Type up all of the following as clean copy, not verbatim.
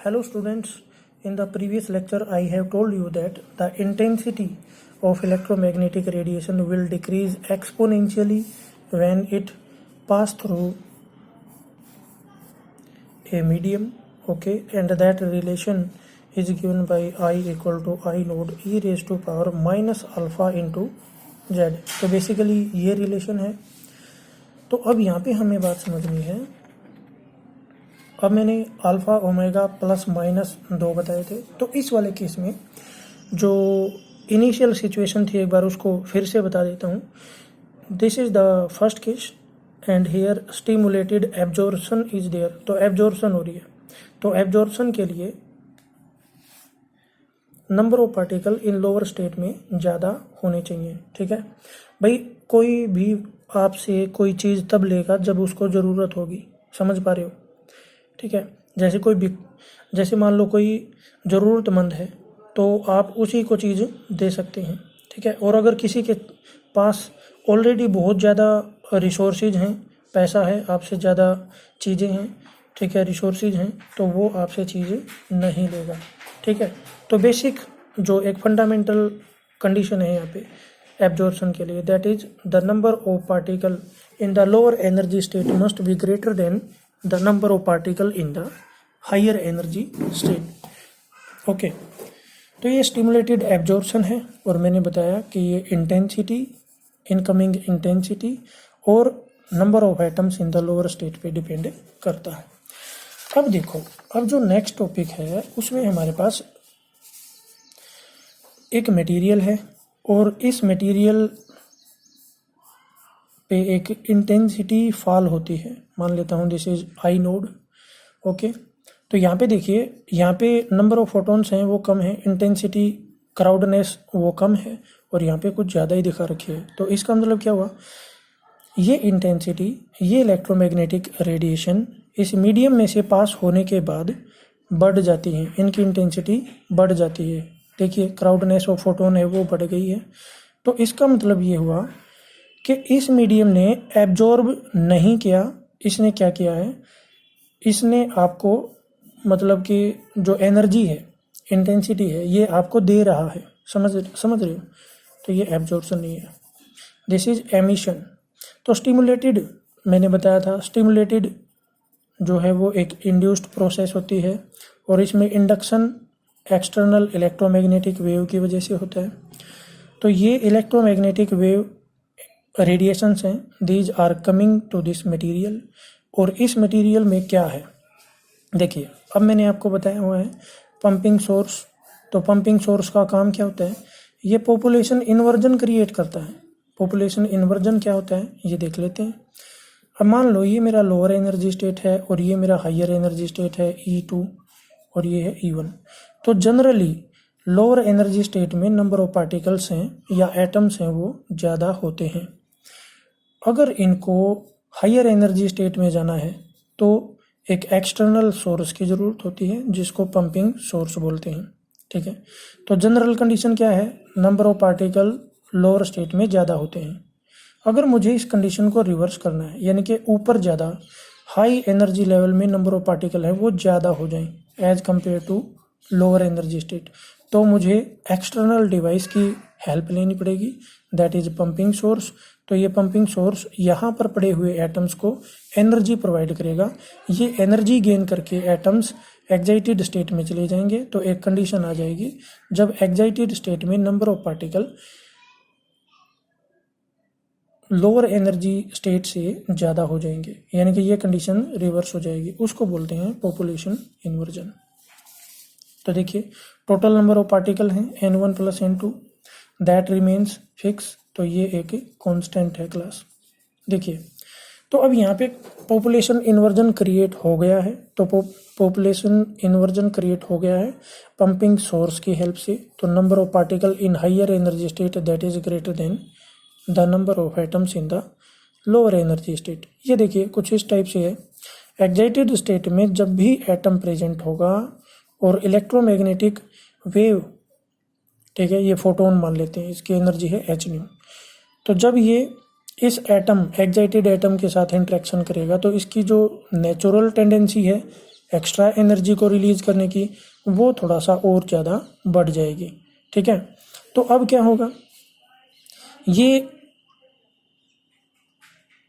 Hello students, in the previous lecture I have told you that the intensity of electromagnetic radiation will decrease exponentially when it pass through a medium, okay, and that relation is given by I equal to I node e raised to power minus alpha into z. तो basically ये relation है। तो अब यहाँ पे हमें बात समझनी है। अब मैंने अल्फ़ा ओमेगा प्लस माइनस 2 बताए थे, तो इस वाले केस में जो इनिशियल सिचुएशन थी एक बार उसको फिर से बता देता हूँ। This is the first case and here stimulated absorption is there. तो एब्जॉर्प्शन हो रही है, तो एब्जॉर्प्शन के लिए number of particle in lower state में ज़्यादा होने चाहिए। ठीक है भाई, कोई भी आपसे कोई चीज़ तब लेगा जब उसको ज़रूरत होगी, समझ पा रहे हो? ठीक है, जैसे मान लो कोई ज़रूरतमंद है तो आप उसी को चीज़ दे सकते हैं। ठीक है, और अगर किसी के पास ऑलरेडी बहुत ज़्यादा रिसोर्सेज हैं, पैसा है, आपसे ज़्यादा चीज़ें हैं, ठीक है, रिसोर्सेज हैं, तो वो आपसे चीज़ें नहीं लेगा। ठीक है, तो बेसिक जो एक फंडामेंटल कंडीशन है यहाँ पे एब्जॉर्प्शन के लिए, that is the number of particle in the lower energy state must be greater than the number of particle in the higher energy state. Okay, तो ये स्टिमुलेटेड एब्जॉर्प्शन है और मैंने बताया कि ये इंटेंसिटी, इनकमिंग इंटेंसिटी और number of atoms in the lower state पे डिपेंड करता है। अब देखो, अब जो नेक्स्ट टॉपिक है उसमें हमारे पास एक मटेरियल है और इस मटेरियल पे एक इंटेंसिटी फॉल होती है। मान लेता हूँ this is I node. Okay, तो यहाँ पे देखिए, यहाँ पे नंबर ऑफ फोटॉन्स हैं वो कम है, इंटेंसिटी क्राउडनेस वो कम है और यहाँ पे कुछ ज़्यादा ही दिखा रखी है। तो इसका मतलब क्या हुआ, ये इंटेंसिटी, ये इलेक्ट्रोमैग्नेटिक रेडिएशन इस मीडियम में से पास होने के बाद बढ़ जाती है, इनकी इंटेंसिटी बढ़ जाती है। देखिए, क्राउडनेस ऑफ फोटोन है वो बढ़ गई है। तो इसका मतलब ये हुआ कि इस मीडियम ने एब्जॉर्ब नहीं किया, इसने क्या किया है, इसने आपको मतलब कि जो एनर्जी है, इंटेंसिटी है, ये आपको दे रहा है। समझ रहे हो? तो ये एब्जॉर्प्शन नहीं है, दिस इज एमिशन। तो स्टिमुलेटेड, मैंने बताया था, स्टिमुलेटेड जो है वो एक इंड्यूस्ड प्रोसेस होती है और इसमें इंडक्शन एक्सटर्नल इलेक्ट्रोमैग्नेटिक वेव की वजह से होता है। तो ये इलेक्ट्रोमैग्नेटिक वेव रेडिएशंस हैं, these are coming to this material. और इस मटेरियल में क्या है, देखिए, अब मैंने आपको बताया हुआ है पंपिंग सोर्स। तो पंपिंग सोर्स का काम क्या होता है, ये पॉपुलेशन इन्वर्जन क्रिएट करता है। पॉपुलेशन इन्वर्जन क्या होता है ये देख लेते हैं। अब मान लो ये मेरा लोअर एनर्जी स्टेट है और ये मेरा हायर एनर्जी स्टेट है E2 और ये है E1। तो जनरली लोअर एनर्जी स्टेट में नंबर ऑफ पार्टिकल्स हैं या एटम्स हैं वो ज़्यादा होते हैं। अगर इनको हायर एनर्जी स्टेट में जाना है तो एक एक्सटर्नल सोर्स की ज़रूरत होती है जिसको पंपिंग सोर्स बोलते हैं। ठीक है, तो जनरल कंडीशन क्या है, number of particle lower state में ज़्यादा होते हैं। अगर मुझे इस कंडीशन को रिवर्स करना है, यानी कि ऊपर ज़्यादा हाई एनर्जी लेवल में नंबर ऑफ पार्टिकल है वो ज़्यादा हो जाएं as compared to lower energy state, तो मुझे एक्सटर्नल डिवाइस की हेल्प लेनी पड़ेगी, दैट इज पंपिंग सोर्स। तो ये पंपिंग सोर्स यहाँ पर पड़े हुए एटम्स को एनर्जी प्रोवाइड करेगा। ये एनर्जी गेन करके एटम्स एक्साइटेड स्टेट में चले जाएंगे। तो एक कंडीशन आ जाएगी जब एक्साइटेड स्टेट में number of particle lower energy state से ज़्यादा हो जाएंगे, यानी कि ये कंडीशन रिवर्स हो जाएगी, उसको बोलते हैं पॉपुलेशन इन्वर्जन। तो देखिए, टोटल नंबर ऑफ पार्टिकल हैं N1 plus N2, that remains fix. तो ये एक कांस्टेंट है क्लास। देखिए, तो अब यहाँ पे पॉपुलेशन इन्वर्जन क्रिएट हो गया है। तो पॉपुलेशन इन्वर्जन क्रिएट हो गया है पंपिंग सोर्स की हेल्प से। तो number of particle in higher energy state that is greater than the number of atoms in the lower energy state. ये देखिए कुछ इस टाइप से है। एक्साइटेड स्टेट में जब भी एटम प्रेजेंट होगा और इलेक्ट्रोमैग्नेटिक वेव, ठीक है, ये फोटोन मान लेते हैं, इसकी एनर्जी है h²। तो जब ये इस एटम, एक्साइटेड एटम के साथ इंटरेक्शन करेगा तो इसकी जो नेचुरल टेंडेंसी है एक्स्ट्रा एनर्जी को रिलीज करने की, वो थोड़ा सा और ज़्यादा बढ़ जाएगी। ठीक है, तो अब क्या होगा, ये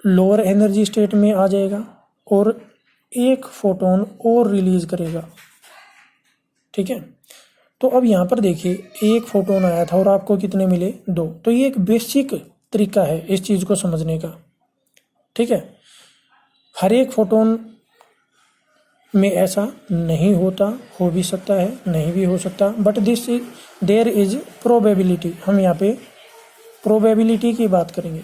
लोअर एनर्जी स्टेट में आ जाएगा और एक फोटोन और रिलीज करेगा। ठीक है, तो अब यहाँ पर देखिए एक फोटोन आया था और आपको कितने मिले, 2। तो ये एक बेसिक तरीका है इस चीज़ को समझने का। ठीक है, हर एक फोटोन में ऐसा नहीं होता, हो भी सकता है, नहीं भी हो सकता, बट देयर इज प्रोबेबिलिटी। हम यहाँ पे प्रोबेबिलिटी की बात करेंगे,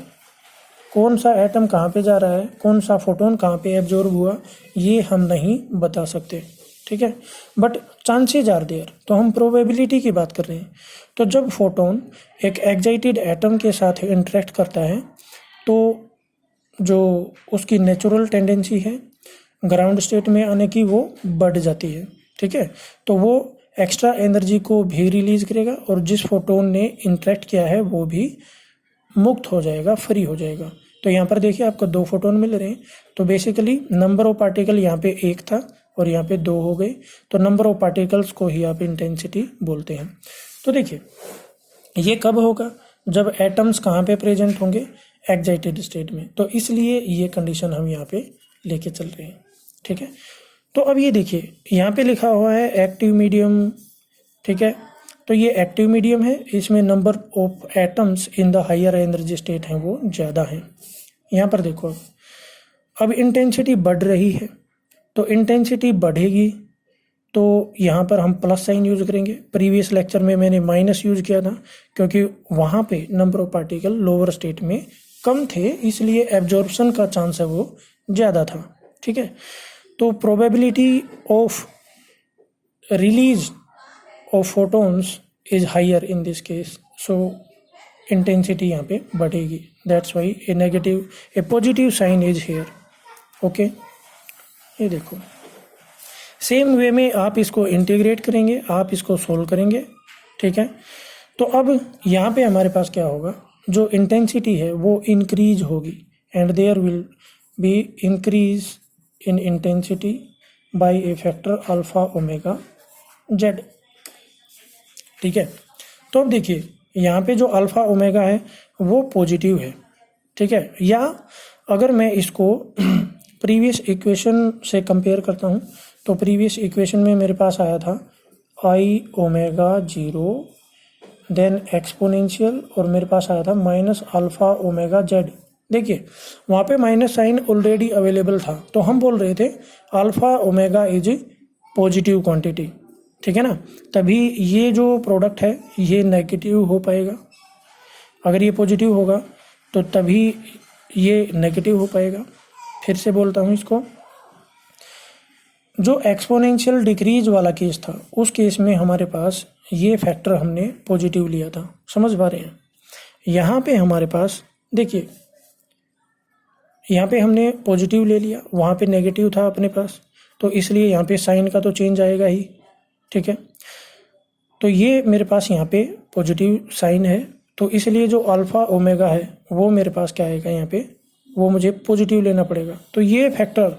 कौन सा एटम कहाँ पे जा रहा है, कौन सा फोटोन कहाँ पे एब्जॉर्ब हुआ, ये हम नहीं बता सकते। ठीक है, बट चांसेज आर देयर, तो हम प्रोबेबिलिटी की बात कर रहे हैं। तो जब फोटोन एक एक्साइटेड एटम के साथ इंटरेक्ट करता है तो जो उसकी नेचुरल टेंडेंसी है ग्राउंड स्टेट में आने की, वो बढ़ जाती है। ठीक है, तो वो एक्स्ट्रा एनर्जी को भी रिलीज करेगा और जिस फोटोन ने इंटरेक्ट किया है वो भी मुक्त हो जाएगा, फ्री हो जाएगा। तो यहाँ पर देखिए आपको 2 फोटोन मिल रहे हैं, तो बेसिकली नंबर ऑफ पार्टिकल यहाँ पे 1 था और यहाँ पे 2 हो गए, तो नंबर ऑफ पार्टिकल्स को ही आप इंटेंसिटी बोलते हैं। तो देखिए ये कब होगा, जब एटम्स कहाँ पे प्रेजेंट होंगे, एक्साइटेड स्टेट में, तो इसलिए ये कंडीशन हम यहाँ पे लेके चल रहे हैं। ठीक है, तो अब ये देखिए यहाँ पे लिखा हुआ है एक्टिव मीडियम। ठीक है, तो ये एक्टिव मीडियम है, इसमें number of atoms in the higher energy state हैं वो ज़्यादा हैं। यहाँ पर देखो अब इंटेंसिटी बढ़ रही है, तो इंटेंसिटी बढ़ेगी तो यहाँ पर हम प्लस साइन यूज करेंगे। प्रीवियस लेक्चर में मैंने माइनस यूज किया था क्योंकि वहाँ पे number of particle lower state में कम थे, इसलिए एब्जॉर्प्शन का चांस है वो ज़्यादा था। ठीक है, तो probability of release of photons is higher in this case, so intensity यहाँ पे बढ़ेगी। That's why a positive sign is here. Okay, ये देखो सेम वे में आप इसको इंटीग्रेट करेंगे, आप इसको सोल्व करेंगे। ठीक है, तो अब यहाँ पे हमारे पास क्या होगा, जो इंटेंसिटी है वो इंक्रीज होगी and there will be increase in intensity by a factor alpha omega Z. ठीक है, तो अब देखिए यहाँ पे जो अल्फा ओमेगा है वो पॉजिटिव है। ठीक है, या अगर मैं इसको प्रीवियस इक्वेशन से कंपेयर करता हूँ, तो प्रीवियस इक्वेशन में मेरे पास आया था आई ओमेगा 0 देन एक्सपोनेंशियल और मेरे पास आया था माइनस अल्फा ओमेगा जेड। देखिए वहाँ पे माइनस साइन ऑलरेडी अवेलेबल था, तो हम बोल रहे थे alpha omega is positive quantity. ठीक है ना, तभी ये जो प्रोडक्ट है ये नेगेटिव हो पाएगा। अगर ये पॉजिटिव होगा तो तभी ये नेगेटिव हो पाएगा। फिर से बोलता हूँ इसको, जो एक्सपोनेंशियल डिक्रीज वाला केस था उस केस में हमारे पास ये फैक्टर हमने पॉजिटिव लिया था। समझ पा रहे हैं, यहाँ पे हमारे पास देखिए यहाँ पे हमने पॉजिटिव ले लिया, वहाँ पे नेगेटिव था अपने पास, तो इसलिए यहाँ पे साइन का तो चेंज आएगा ही। ठीक है, तो ये मेरे पास यहाँ पे पॉजिटिव साइन है, तो इसलिए जो अल्फा ओमेगा है वो मेरे पास क्या आएगा, यहाँ पे वो मुझे पॉजिटिव लेना पड़ेगा। तो ये फैक्टर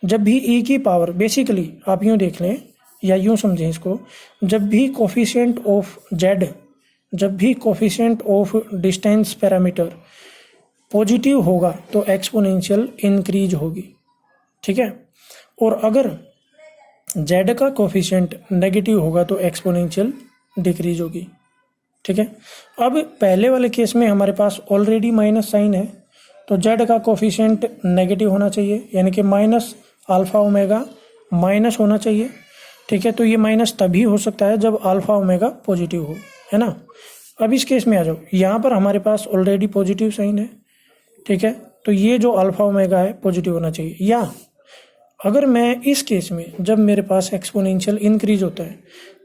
जब भी ई की पावर, बेसिकली आप यूँ देख लें या यूँ समझें इसको, जब भी कोफिशिएंट ऑफ जेड, जब भी coefficient of distance parameter positive होगा तो एक्सपोनेंशियल इंक्रीज होगी। ठीक है, और अगर जेड का कोफिशिएंट नेगेटिव होगा तो एक्सपोनेंशियल डिक्रीज होगी। ठीक है, अब पहले वाले केस में हमारे पास ऑलरेडी माइनस साइन है, तो जेड का कोफिशिएंट नेगेटिव होना चाहिए, यानी कि माइनस अल्फा ओमेगा माइनस होना चाहिए। ठीक है, तो ये माइनस तभी हो सकता है जब अल्फा ओमेगा पॉजिटिव हो, है ना। अब इस केस में आ जाओ, यहाँ पर हमारे पास ऑलरेडी पॉजिटिव साइन है। ठीक है, तो ये जो अल्फा ओमेगा है पॉजिटिव होना चाहिए। या अगर मैं इस केस में जब मेरे पास एक्सपोनेंशियल इंक्रीज होता है,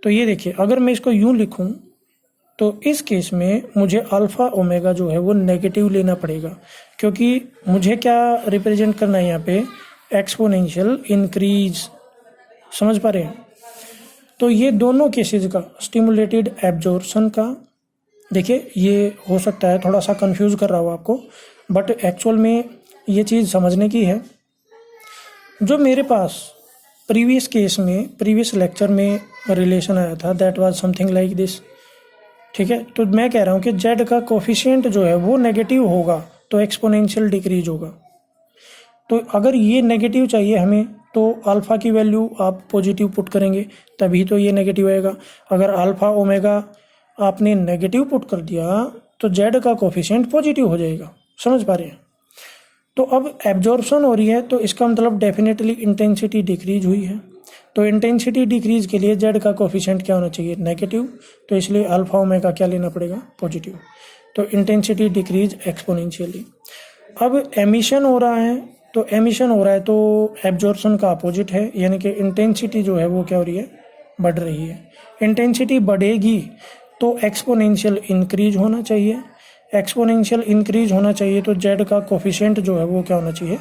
तो ये देखिए अगर मैं इसको यूँ लिखूँ तो इस केस में मुझे अल्फा ओमेगा जो है वो नेगेटिव लेना पड़ेगा, क्योंकि मुझे क्या रिप्रेजेंट करना है यहाँ पे, एक्सपोनेंशियल इंक्रीज। समझ पा रहे हैं, तो ये दोनों केसेस का स्टिमुलेटेड एब्जॉर्प्शन का, देखिए ये हो सकता है थोड़ा सा कंफ्यूज कर रहा हो आपको, बट एक्चुअल में ये चीज़ समझने की है। जो मेरे पास प्रीवियस केस में, प्रीवियस लेक्चर में रिलेशन आया था, that was something like this. ठीक है, तो मैं कह रहा हूँ कि जेड का कोफिशिएंट जो है वो नेगेटिव होगा तो एक्सपोनेंशियल डिक्रीज होगा। तो अगर ये नेगेटिव चाहिए हमें तो अल्फ़ा की वैल्यू आप पॉजिटिव पुट करेंगे तभी तो ये नेगेटिव आएगा। अगर अल्फ़ा ओमेगा आपने नेगेटिव पुट कर दिया तो जेड का कोफिशिएंट पॉजिटिव हो जाएगा। समझ पा रहे हैं? तो अब एब्जॉर्प्शन हो रही है तो इसका मतलब डेफिनेटली इंटेंसिटी डिक्रीज हुई है। तो इंटेंसिटी डिक्रीज के लिए जेड का कोफिशिएंट क्या होना चाहिए? नेगेटिव। तो इसलिए अल्फ़ा ओमेगा क्या लेना पड़ेगा? पॉजिटिव। तो इंटेंसिटी डिक्रीज एक्सपोनेंशियली। अब एमिशन हो रहा है, तो एमिशन हो रहा है तो एब्जॉर्प्शन का अपोजिट है, यानी कि इंटेंसिटी जो है वो क्या हो रही है? बढ़ रही है। इंटेंसिटी बढ़ेगी तो एक्सपोनेंशियल इंक्रीज होना चाहिए। एक्सपोनेंशियल इंक्रीज होना चाहिए तो जेड का कोफिशिएंट जो है वो क्या होना चाहिए?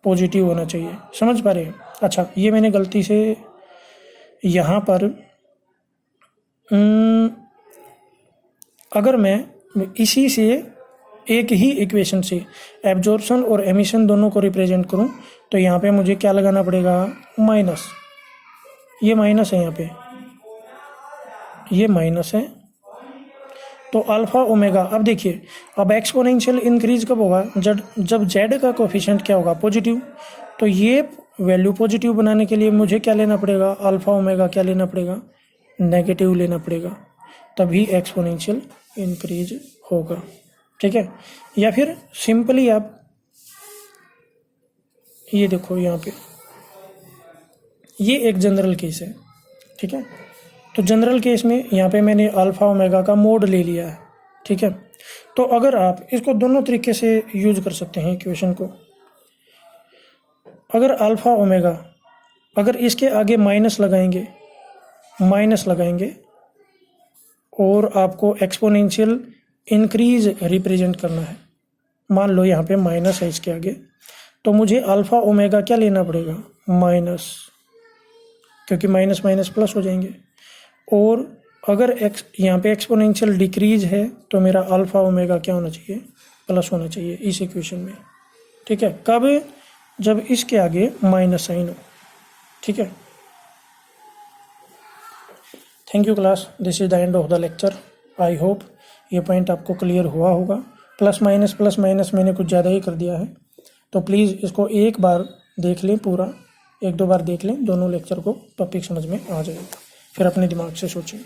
पॉजिटिव होना चाहिए। समझ पा रहे हैं? अच्छा, ये मैंने गलती से यहाँ पर अगर मैं इसी से एक ही इक्वेशन से एब्जॉर्प्शन और एमिशन दोनों को रिप्रेजेंट करूं तो यहाँ पे मुझे क्या लगाना पड़ेगा? माइनस। ये माइनस है, यहाँ पे ये माइनस है। तो अल्फ़ा ओमेगा, अब देखिए, अब एक्सपोनेंशियल इंक्रीज कब होगा? जब जेड का कोफिशिएंट क्या होगा? पॉजिटिव। तो ये वैल्यू पॉजिटिव बनाने के लिए मुझे क्या लेना पड़ेगा? अल्फ़ा ओमेगा क्या लेना पड़ेगा? नेगेटिव लेना पड़ेगा, तभी एक्सपोनेंशियल इंक्रीज होगा। ठीक है, या फिर सिंपली आप ये देखो, यहाँ पे ये एक जनरल केस है। ठीक है, तो जनरल केस में यहाँ पे मैंने अल्फ़ा ओमेगा का मोड ले लिया है। ठीक है, तो अगर आप इसको दोनों तरीके से यूज कर सकते हैं इक्वेशन को। अगर अल्फ़ा ओमेगा, अगर इसके आगे माइनस लगाएंगे और आपको एक्सपोनेंशियल इंक्रीज रिप्रेजेंट करना है, मान लो यहाँ पे माइनस है इसके आगे, तो मुझे अल्फ़ा ओमेगा क्या लेना पड़ेगा? माइनस, क्योंकि माइनस माइनस प्लस हो जाएंगे। और अगर यहाँ पे एक्सपोनेंशियल डिक्रीज है तो मेरा अल्फ़ा ओमेगा क्या होना चाहिए? प्लस होना चाहिए इस इक्वेशन में। ठीक है, कब? जब इसके आगे माइनस साइन हो। ठीक है, thank you class, this is the end of the lecture. I hope ये पॉइंट आपको क्लियर हुआ होगा। प्लस माइनस मैंने कुछ ज़्यादा ही कर दिया है, तो प्लीज़ इसको एक बार देख लें, पूरा 1-2 बार देख लें दोनों लेक्चर को, टॉपिक समझ में आ जाएगा। फिर अपने दिमाग से सोचें।